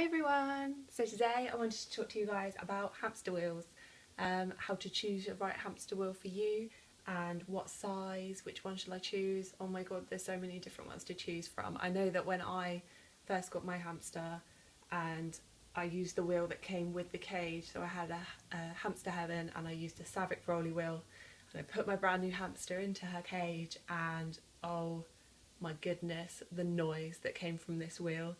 Hi everyone! So today I wanted to talk to you guys about hamster wheels, how to choose the right hamster wheel for you and what size, which one should I choose. Oh my god, there's so many different ones to choose from. I know that when I first got my hamster and I used the wheel that came with the cage, so I had a Hamster Heaven and I used a Savic Rolly wheel, and I put my brand new hamster into her cage and oh my goodness, the noise that came from this wheel.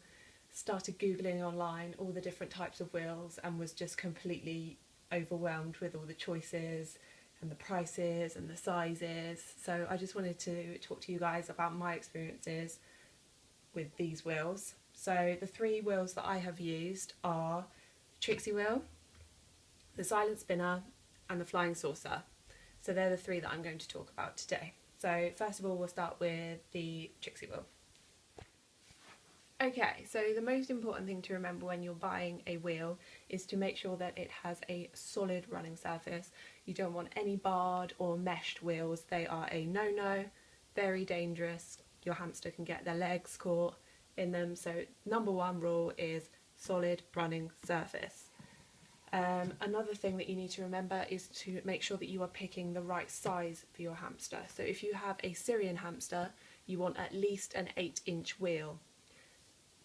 Started googling online all the different types of wheels and was just completely overwhelmed with all the choices and the prices and the sizes. So I just wanted to talk to you guys about my experiences with these wheels. So the three wheels that I have used are the Trixie wheel, the Silent Spinner and the Flying Saucer. So they're the three that I'm going to talk about today. So first of all, we'll start with the Trixie wheel. Okay, so the most important thing to remember when you're buying a wheel is to make sure that it has a solid running surface. You don't want any barred or meshed wheels. They are a no-no, very dangerous. Your hamster can get their legs caught in them. So number one rule is solid running surface. Another thing that you need to remember is to make sure that you are picking the right size for your hamster. So if you have a Syrian hamster, you want at least an 8-inch wheel.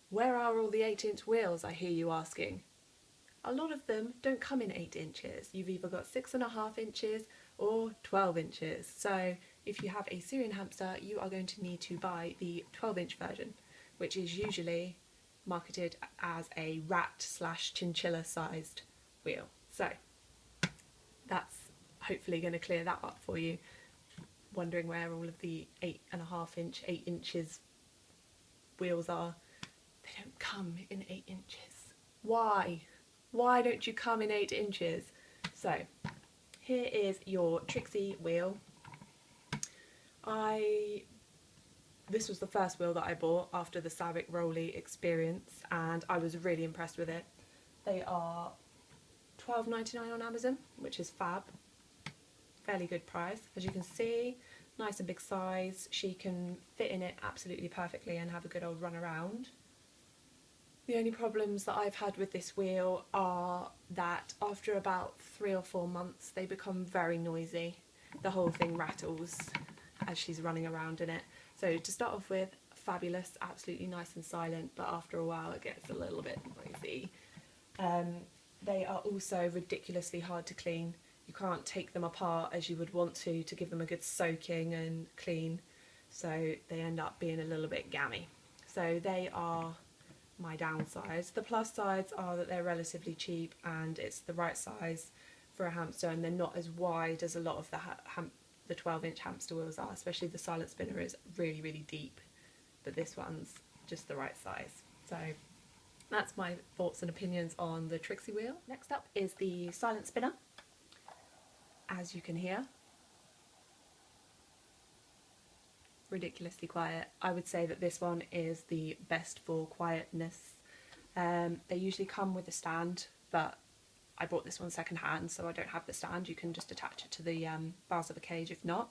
Where are all the 8-inch wheels, I hear you asking? A lot of them don't come in 8 inches. You've either got 6.5 inches or 12 inches. So if you have a Syrian hamster, you are going to need to buy the 12-inch version, which is usually marketed as a rat/chinchilla sized wheel. So that's hopefully going to clear that up for you. Wondering where all of the 8.5 inch, 8 inches wheels are. They don't come in 8 inches. Why? Why don't you come in 8 inches? So, here is your Trixie wheel. This was the first wheel that I bought after the Savic Rolly experience and I was really impressed with it. They are $12.99 on Amazon, which is fab. Fairly good price. As you can see, nice and big size. She can fit in it absolutely perfectly and have a good old run around. The only problems that I've had with this wheel are that after about 3 or 4 months they become very noisy. The whole thing rattles as she's running around in it. So to start off with, fabulous, absolutely nice and silent, but after a while it gets a little bit noisy. They are also ridiculously hard to clean. You can't take them apart as you would want to give them a good soaking and clean, so they end up being a little bit gammy. So they are my downsides. The plus sides are that they're relatively cheap and it's the right size for a hamster, and they're not as wide as a lot of the 12-inch hamster wheels are, especially the Silent Spinner is really, really deep, but this one's just the right size. So that's my thoughts and opinions on the Trixie wheel. Next up is the Silent Spinner. As you can hear, ridiculously quiet. I would say that this one is the best for quietness. They usually come with a stand, but I bought this one second hand, so I don't have the stand. You can just attach it to the bars of the cage if not.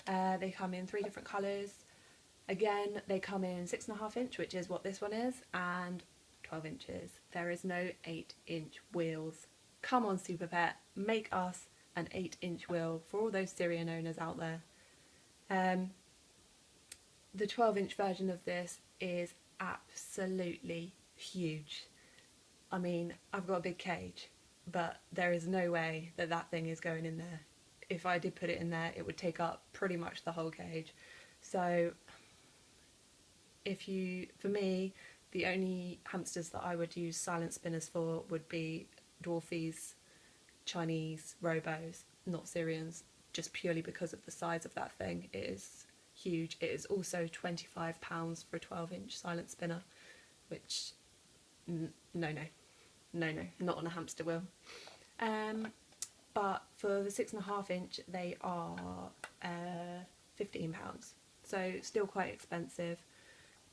They come in 3 different colours. Again, they come in 6.5 inch, which is what this one is, and 12 inches. There is no 8-inch wheels. Come on, Super Pet, make us an 8-inch wheel for all those Syrian owners out there. The 12-inch version of this is absolutely huge. I mean, I've got a big cage, but there is no way that that thing is going in there. If I did put it in there, it would take up pretty much the whole cage. So for me, the only hamsters that I would use Silent Spinners for would be Dwarfies, Chinese, Robos, not Syrians, just purely because of the size of that thing. It is huge. It is also £25 for a 12-inch Silent Spinner, which no, not on a hamster wheel. But for the 6.5 inch they are £15, so still quite expensive,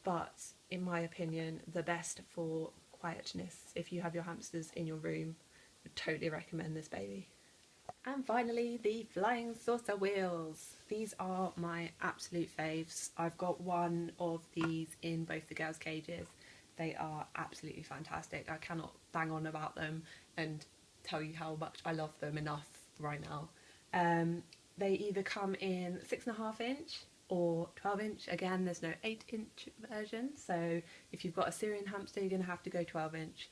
but in my opinion the best for quietness. If you have your hamsters in your room, I would totally recommend this baby. And finally, the Flying Saucer wheels. These are my absolute faves. I've got one of these in both the girls' cages. They are absolutely fantastic. I cannot bang on about them and tell you how much I love them enough right now. They either come in 6.5 inch or 12 inch. Again, there's no 8-inch version, so if you've got a Syrian hamster, you're going to have to go 12 inch.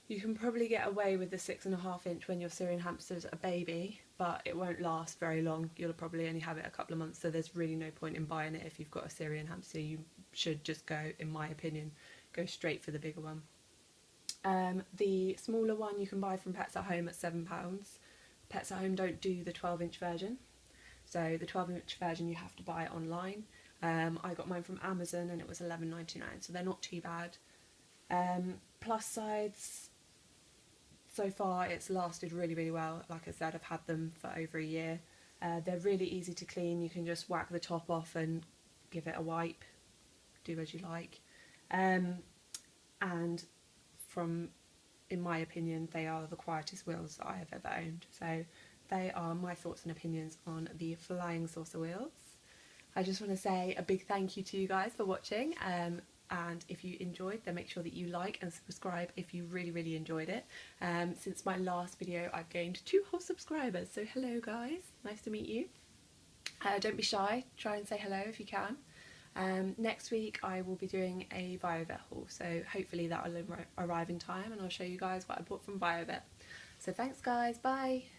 You can probably get away with the 6.5 inch when your Syrian hamster's a baby, but it won't last very long. You'll probably only have it a couple of months, so there's really no point in buying it if you've got a Syrian hamster. You should just go, in my opinion, go straight for the bigger one. The smaller one you can buy from Pets at Home at £7. Pets at Home don't do the 12-inch version, so the 12-inch version you have to buy online. I got mine from Amazon and it was £11.99, so they're not too bad. Plus size, so far it's lasted really, really well. Like I said, I've had them for over a year. They're really easy to clean. You can just whack the top off and give it a wipe, do as you like. And from, in my opinion, they are the quietest wheels that I have ever owned. So they are my thoughts and opinions on the flying saucer wheels. I just want to say a big thank you to you guys for watching. And if you enjoyed, then make sure that you like and subscribe if you really, really enjoyed it. Since my last video, I've gained 2 whole subscribers, so hello guys, nice to meet you. Don't be shy, try and say hello if you can. Next week I will be doing a BioVet haul, so hopefully that will arrive in time and I'll show you guys what I bought from BioVet. So thanks guys, bye!